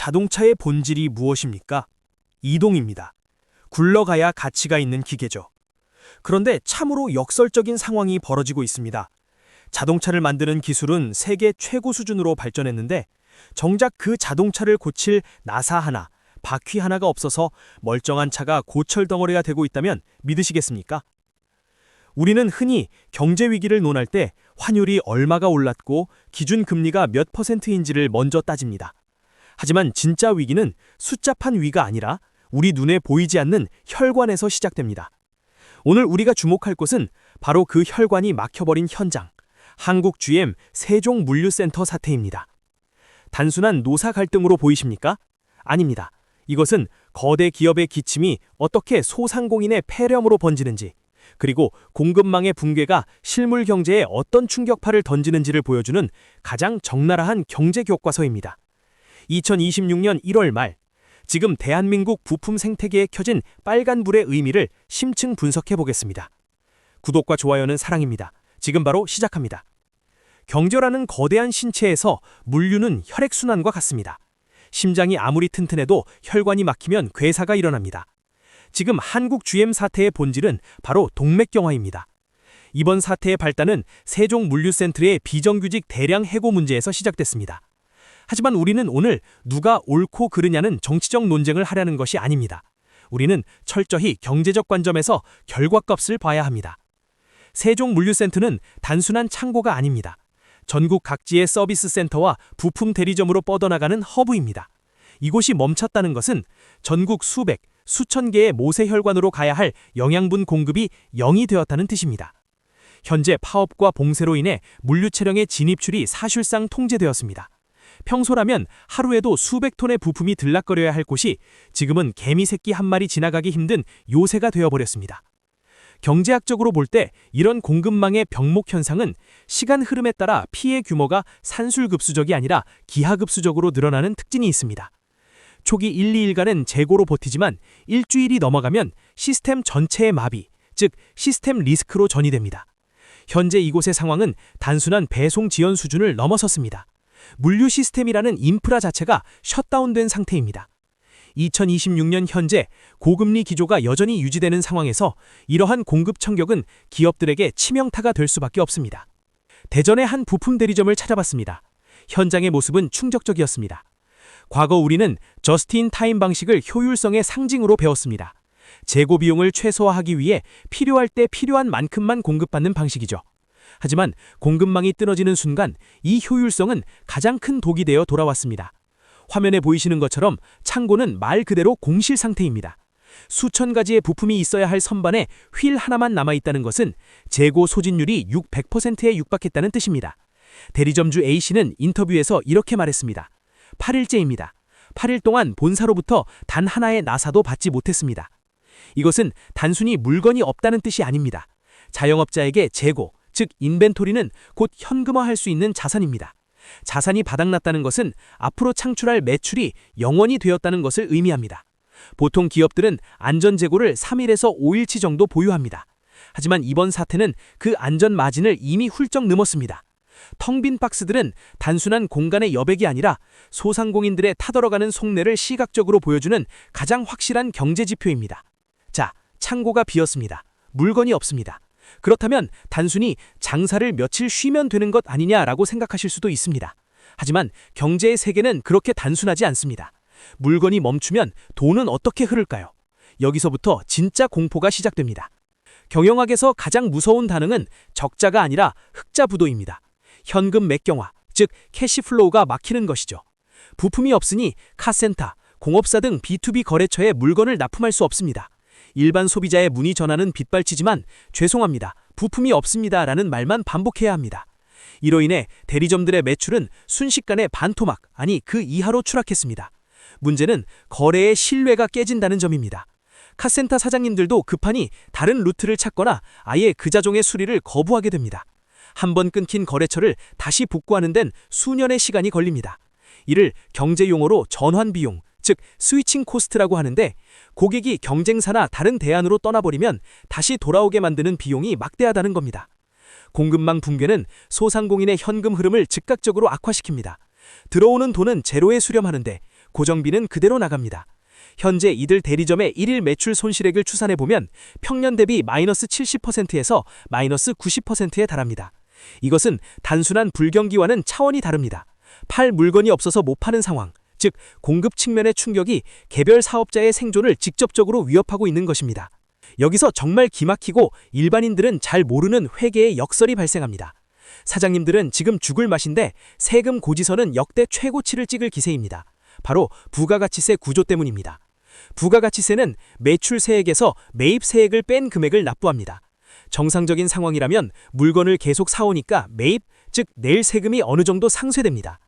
자동차의 본질이 무엇입니까? 이동입니다. 굴러가야 가치가 있는 기계죠. 그런데 참으로 역설적인 상황이 벌어지고 있습니다. 자동차를 만드는 기술은 세계 최고 수준으로 발전했는데 정작 그 자동차를 고칠 나사 하나, 바퀴 하나가 없어서 멀쩡한 차가 고철 덩어리가 되고 있다면 믿으시겠습니까? 우리는 흔히 경제 위기를 논할 때 환율이 얼마가 올랐고 기준 금리가 몇 %인지를 먼저 따집니다. 하지만 진짜 위기는 숫자판 위가 아니라 우리 눈에 보이지 않는 혈관에서 시작됩니다. 오늘 우리가 주목할 곳은 바로 그 혈관이 막혀버린 현장, 한국 GM 세종물류센터 사태입니다. 단순한 노사 갈등으로 보이십니까? 아닙니다. 이것은 거대 기업의 기침이 어떻게 소상공인의 폐렴으로 번지는지, 그리고 공급망의 붕괴가 실물 경제에 어떤 충격파를 던지는지를 보여주는 가장 적나라한 경제 교과서입니다. 2026년 1월 말, 지금 대한민국 부품 생태계에 켜진 빨간불의 의미를 심층 분석해 보겠습니다. 구독과 좋아요는 사랑입니다. 지금 바로 시작합니다. 경제라는 거대한 신체에서 물류는 혈액순환과 같습니다. 심장이 아무리 튼튼해도 혈관이 막히면 괴사가 일어납니다. 지금 한국 GM 사태의 본질은 바로 동맥경화입니다. 이번 사태의 발단은 세종물류센터의 비정규직 대량 해고 문제에서 시작됐습니다. 하지만 우리는 오늘 누가 옳고 그르냐는 정치적 논쟁을 하려는 것이 아닙니다. 우리는 철저히 경제적 관점에서 결과값을 봐야 합니다. 세종물류센터는 단순한 창고가 아닙니다. 전국 각지의 서비스 센터와 부품 대리점으로 뻗어나가는 허브입니다. 이곳이 멈췄다는 것은 전국 수백, 수천 개의 모세혈관으로 가야 할 영양분 공급이 0이 되었다는 뜻입니다. 현재 파업과 봉쇄로 인해 물류 차량의 진입출이 사실상 통제되었습니다. 평소라면 하루에도 수백 톤의 부품이 들락거려야 할 곳이 지금은 개미 새끼 한 마리 지나가기 힘든 요새가 되어버렸습니다. 경제학적으로 볼 때 이런 공급망의 병목 현상은 시간 흐름에 따라 피해 규모가 산술급수적이 아니라 기하급수적으로 늘어나는 특징이 있습니다. 초기 1, 2일간은 재고로 버티지만 일주일이 넘어가면 시스템 전체의 마비, 즉 시스템 리스크로 전이됩니다. 현재 이곳의 상황은 단순한 배송 지연 수준을 넘어섰습니다. 물류 시스템이라는 인프라 자체가 셧다운된 상태입니다. 2026년 현재 고금리 기조가 여전히 유지되는 상황에서 이러한 공급 청격은 기업들에게 치명타가 될 수밖에 없습니다. 대전의 한 부품 대리점을 찾아봤습니다. 현장의 모습은 충격적이었습니다. 과거 우리는 저스트인타임 방식을 효율성의 상징으로 배웠습니다. 재고 비용을 최소화하기 위해 필요할 때 필요한 만큼만 공급받는 방식이죠. 하지만 공급망이 끊어지는 순간 이 효율성은 가장 큰 독이 되어 돌아왔습니다. 화면에 보이시는 것처럼 창고는 말 그대로 공실 상태입니다. 수천 가지의 부품이 있어야 할 선반에 휠 하나만 남아있다는 것은 재고 소진율이 100%에 육박했다는 뜻입니다. 대리점주 A씨는 인터뷰에서 이렇게 말했습니다. 8일째입니다. 8일 동안 본사로부터 단 하나의 나사도 받지 못했습니다. 이것은 단순히 물건이 없다는 뜻이 아닙니다. 자영업자에게 재고, 즉 인벤토리는 곧 현금화할 수 있는 자산입니다. 자산이 바닥났다는 것은 앞으로 창출할 매출이 0원이 되었다는 것을 의미합니다. 보통 기업들은 안전재고를 3일에서 5일치 정도 보유합니다. 하지만 이번 사태는 그 안전 마진을 이미 훌쩍 넘었습니다. 텅 빈 박스들은 단순한 공간의 여백이 아니라 소상공인들의 타들어가는 속내를 시각적으로 보여주는 가장 확실한 경제지표입니다. 자, 창고가 비었습니다. 물건이 없습니다. 그렇다면 단순히 장사를 며칠 쉬면 되는 것 아니냐라고 생각하실 수도 있습니다. 하지만 경제의 세계는 그렇게 단순하지 않습니다. 물건이 멈추면 돈은 어떻게 흐를까요? 여기서부터 진짜 공포가 시작됩니다. 경영학에서 가장 무서운 단어는 적자가 아니라 흑자부도입니다. 현금 맥경화, 즉 캐시플로우가 막히는 것이죠. 부품이 없으니 카센터, 공업사 등 B2B 거래처에 물건을 납품할 수 없습니다. 일반 소비자의 문의 전화는 빗발치지만 죄송합니다, 부품이 없습니다 라는 말만 반복해야 합니다. 이로 인해 대리점들의 매출은 순식간에 반토막, 아니 그 이하로 추락했습니다. 문제는 거래의 신뢰가 깨진다는 점입니다. 카센터 사장님들도 급하니 다른 루트를 찾거나 아예 그 자종의 수리를 거부하게 됩니다. 한번 끊긴 거래처를 다시 복구하는 데는 수년의 시간이 걸립니다. 이를 경제용어로 전환비용, 즉 스위칭 코스트라고 하는데, 고객이 경쟁사나 다른 대안으로 떠나버리면 다시 돌아오게 만드는 비용이 막대하다는 겁니다. 공급망 붕괴는 소상공인의 현금 흐름을 즉각적으로 악화시킵니다. 들어오는 돈은 제로에 수렴하는데 고정비는 그대로 나갑니다. 현재 이들 대리점의 1일 매출 손실액을 추산해보면 평년 대비 마이너스 70%에서 마이너스 90%에 달합니다. 이것은 단순한 불경기와는 차원이 다릅니다. 팔 물건이 없어서 못 파는 상황, 즉 공급 측면의 충격이 개별 사업자의 생존을 직접적으로 위협하고 있는 것입니다. 여기서 정말 기막히고 일반인들은 잘 모르는 회계의 역설이 발생합니다. 사장님들은 지금 죽을 맛인데 세금 고지서는 역대 최고치를 찍을 기세입니다. 바로 부가가치세 구조 때문입니다. 부가가치세는 매출세액에서 매입세액을 뺀 금액을 납부합니다. 정상적인 상황이라면 물건을 계속 사오니까 매입, 즉 낼 세금이 어느 정도 상쇄됩니다.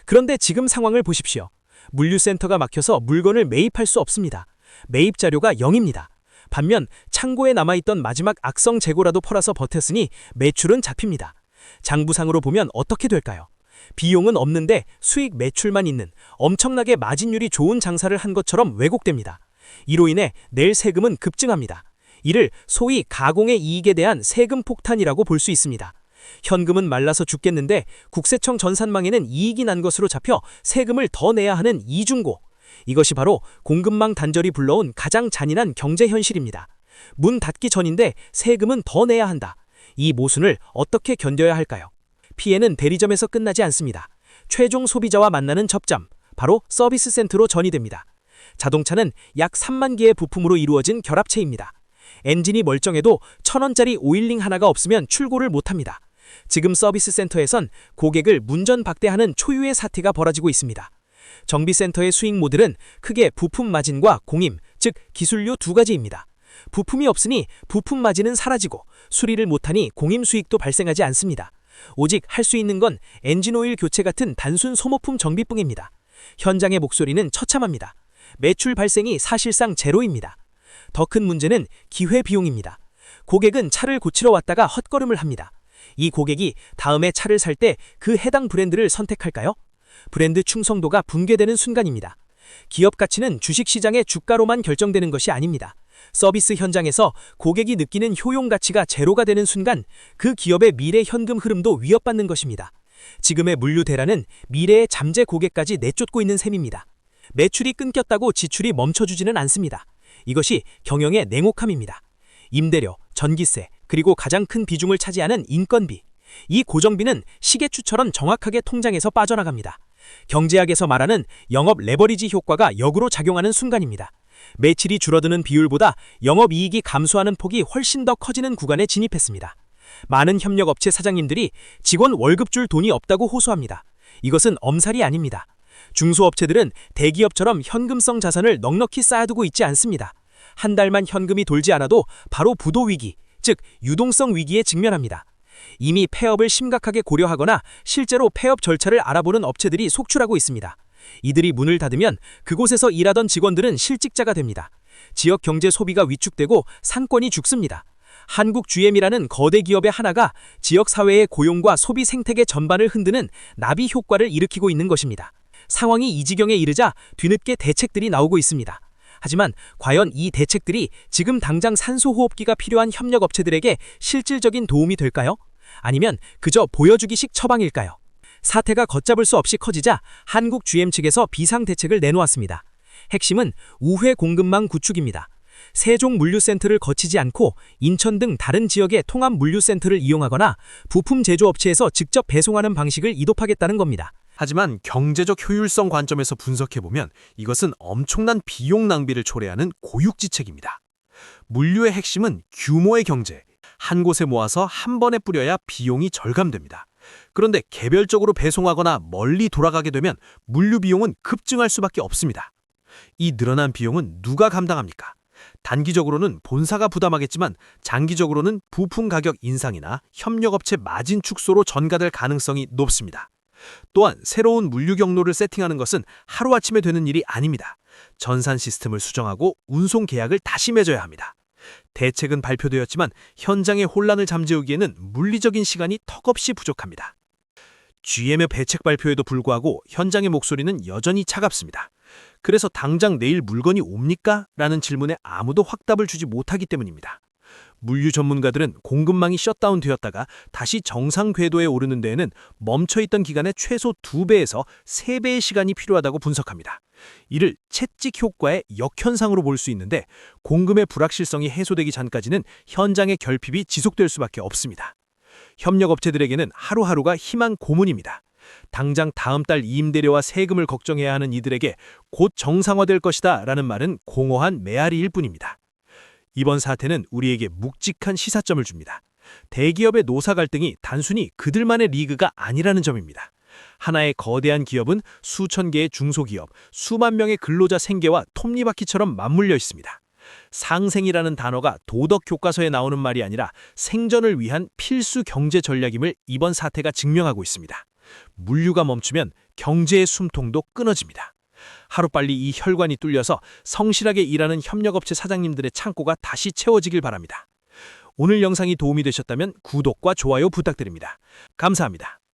그런데 지금 상황을 보십시오. 물류센터가 막혀서 물건을 매입할 수 없습니다. 매입 자료가 0입니다. 반면 창고에 남아있던 마지막 악성 재고라도 팔아서 버텼으니 매출은 잡힙니다. 장부상으로 보면 어떻게 될까요? 비용은 없는데 수익 매출만 있는 엄청나게 마진율이 좋은 장사를 한 것처럼 왜곡됩니다. 이로 인해 낼 세금은 급증합니다. 이를 소위 가공의 이익에 대한 세금 폭탄이라고 볼 수 있습니다. 현금은 말라서 죽겠는데 국세청 전산망에는 이익이 난 것으로 잡혀 세금을 더 내야 하는 이중고. 이것이 바로 공급망 단절이 불러온 가장 잔인한 경제 현실입니다. 문 닫기 전인데 세금은 더 내야 한다. 이 모순을 어떻게 견뎌야 할까요? 피해는 대리점에서 끝나지 않습니다. 최종 소비자와 만나는 접점, 바로 서비스 센터로 전이됩니다. 자동차는 약 3만 개의 부품으로 이루어진 결합체입니다. 엔진이 멀쩡해도 1,000원짜리 오일링 하나가 없으면 출고를 못합니다. 지금 서비스 센터에선 고객을 문전박대하는 초유의 사태가 벌어지고 있습니다. 정비센터의 수익 모델은 크게 부품 마진과 공임, 즉 기술료 두 가지입니다. 부품이 없으니 부품 마진은 사라지고 수리를 못하니 공임 수익도 발생하지 않습니다. 오직 할 수 있는 건 엔진오일 교체 같은 단순 소모품 정비뿐입니다. 현장의 목소리는 처참합니다. 매출 발생이 사실상 제로입니다. 더 큰 문제는 기회비용입니다. 고객은 차를 고치러 왔다가 헛걸음을 합니다. 이 고객이 다음에 차를 살 때 그 해당 브랜드를 선택할까요? 브랜드 충성도가 붕괴되는 순간입니다. 기업 가치는 주식시장의 주가로만 결정되는 것이 아닙니다. 서비스 현장에서 고객이 느끼는 효용 가치가 제로가 되는 순간 그 기업의 미래 현금 흐름도 위협받는 것입니다. 지금의 물류 대란은 미래의 잠재 고객까지 내쫓고 있는 셈입니다. 매출이 끊겼다고 지출이 멈춰주지는 않습니다. 이것이 경영의 냉혹함입니다. 임대료, 전기세, 그리고 가장 큰 비중을 차지하는 인건비. 이 고정비는 시계추처럼 정확하게 통장에서 빠져나갑니다. 경제학에서 말하는 영업 레버리지 효과가 역으로 작용하는 순간입니다. 매출이 줄어드는 비율보다 영업이익이 감소하는 폭이 훨씬 더 커지는 구간에 진입했습니다. 많은 협력업체 사장님들이 직원 월급 줄 돈이 없다고 호소합니다. 이것은 엄살이 아닙니다. 중소업체들은 대기업처럼 현금성 자산을 넉넉히 쌓아두고 있지 않습니다. 한 달만 현금이 돌지 않아도 바로 부도 위기, 즉 유동성 위기에 직면합니다. 이미 폐업을 심각하게 고려하거나 실제로 폐업 절차를 알아보는 업체들이 속출하고 있습니다. 이들이 문을 닫으면 그곳에서 일하던 직원들은 실직자가 됩니다. 지역 경제 소비가 위축되고 상권이 죽습니다. 한국 GM이라는 거대 기업의 하나가 지역 사회의 고용과 소비 생태계 전반을 흔드는 나비 효과를 일으키고 있는 것입니다. 상황이 이 지경에 이르자 뒤늦게 대책들이 나오고 있습니다. 하지만 과연 이 대책들이 지금 당장 산소호흡기가 필요한 협력업체들에게 실질적인 도움이 될까요? 아니면 그저 보여주기식 처방일까요? 사태가 걷잡을 수 없이 커지자 한국 GM 측에서 비상대책을 내놓았습니다. 핵심은 우회 공급망 구축입니다. 세종 물류센터를 거치지 않고 인천 등 다른 지역의 통합 물류센터를 이용하거나 부품 제조업체에서 직접 배송하는 방식을 이도하겠다는 겁니다. 하지만 경제적 효율성 관점에서 분석해보면 이것은 엄청난 비용 낭비를 초래하는 고육지책입니다. 물류의 핵심은 규모의 경제, 한 곳에 모아서 한 번에 뿌려야 비용이 절감됩니다. 그런데 개별적으로 배송하거나 멀리 돌아가게 되면 물류 비용은 급증할 수밖에 없습니다. 이 늘어난 비용은 누가 감당합니까? 단기적으로는 본사가 부담하겠지만 장기적으로는 부품 가격 인상이나 협력업체 마진 축소로 전가될 가능성이 높습니다. 또한 새로운 물류 경로를 세팅하는 것은 하루아침에 되는 일이 아닙니다. 전산 시스템을 수정하고 운송 계약을 다시 맺어야 합니다. 대책은 발표되었지만 현장의 혼란을 잠재우기에는 물리적인 시간이 턱없이 부족합니다. GM의 대책 발표에도 불구하고 현장의 목소리는 여전히 차갑습니다. 그래서 당장 내일 물건이 옵니까? 라는 질문에 아무도 확답을 주지 못하기 때문입니다. 물류 전문가들은 공급망이 셧다운되었다가 다시 정상 궤도에 오르는 데에는 멈춰있던 기간의 최소 2배에서 3배의 시간이 필요하다고 분석합니다. 이를 채찍 효과의 역현상으로 볼 수 있는데 공금의 불확실성이 해소되기 전까지는 현장의 결핍이 지속될 수밖에 없습니다. 협력업체들에게는 하루하루가 희망 고문입니다. 당장 다음 달 임대료와 세금을 걱정해야 하는 이들에게 곧 정상화될 것이다 라는 말은 공허한 메아리일 뿐입니다. 이번 사태는 우리에게 묵직한 시사점을 줍니다. 대기업의 노사 갈등이 단순히 그들만의 리그가 아니라는 점입니다. 하나의 거대한 기업은 수천 개의 중소기업, 수만 명의 근로자 생계와 톱니바퀴처럼 맞물려 있습니다. 상생이라는 단어가 도덕 교과서에 나오는 말이 아니라 생존을 위한 필수 경제 전략임을 이번 사태가 증명하고 있습니다. 물류가 멈추면 경제의 숨통도 끊어집니다. 하루빨리 이 혈관이 뚫려서 성실하게 일하는 협력업체 사장님들의 창고가 다시 채워지길 바랍니다. 오늘 영상이 도움이 되셨다면 구독과 좋아요 부탁드립니다. 감사합니다.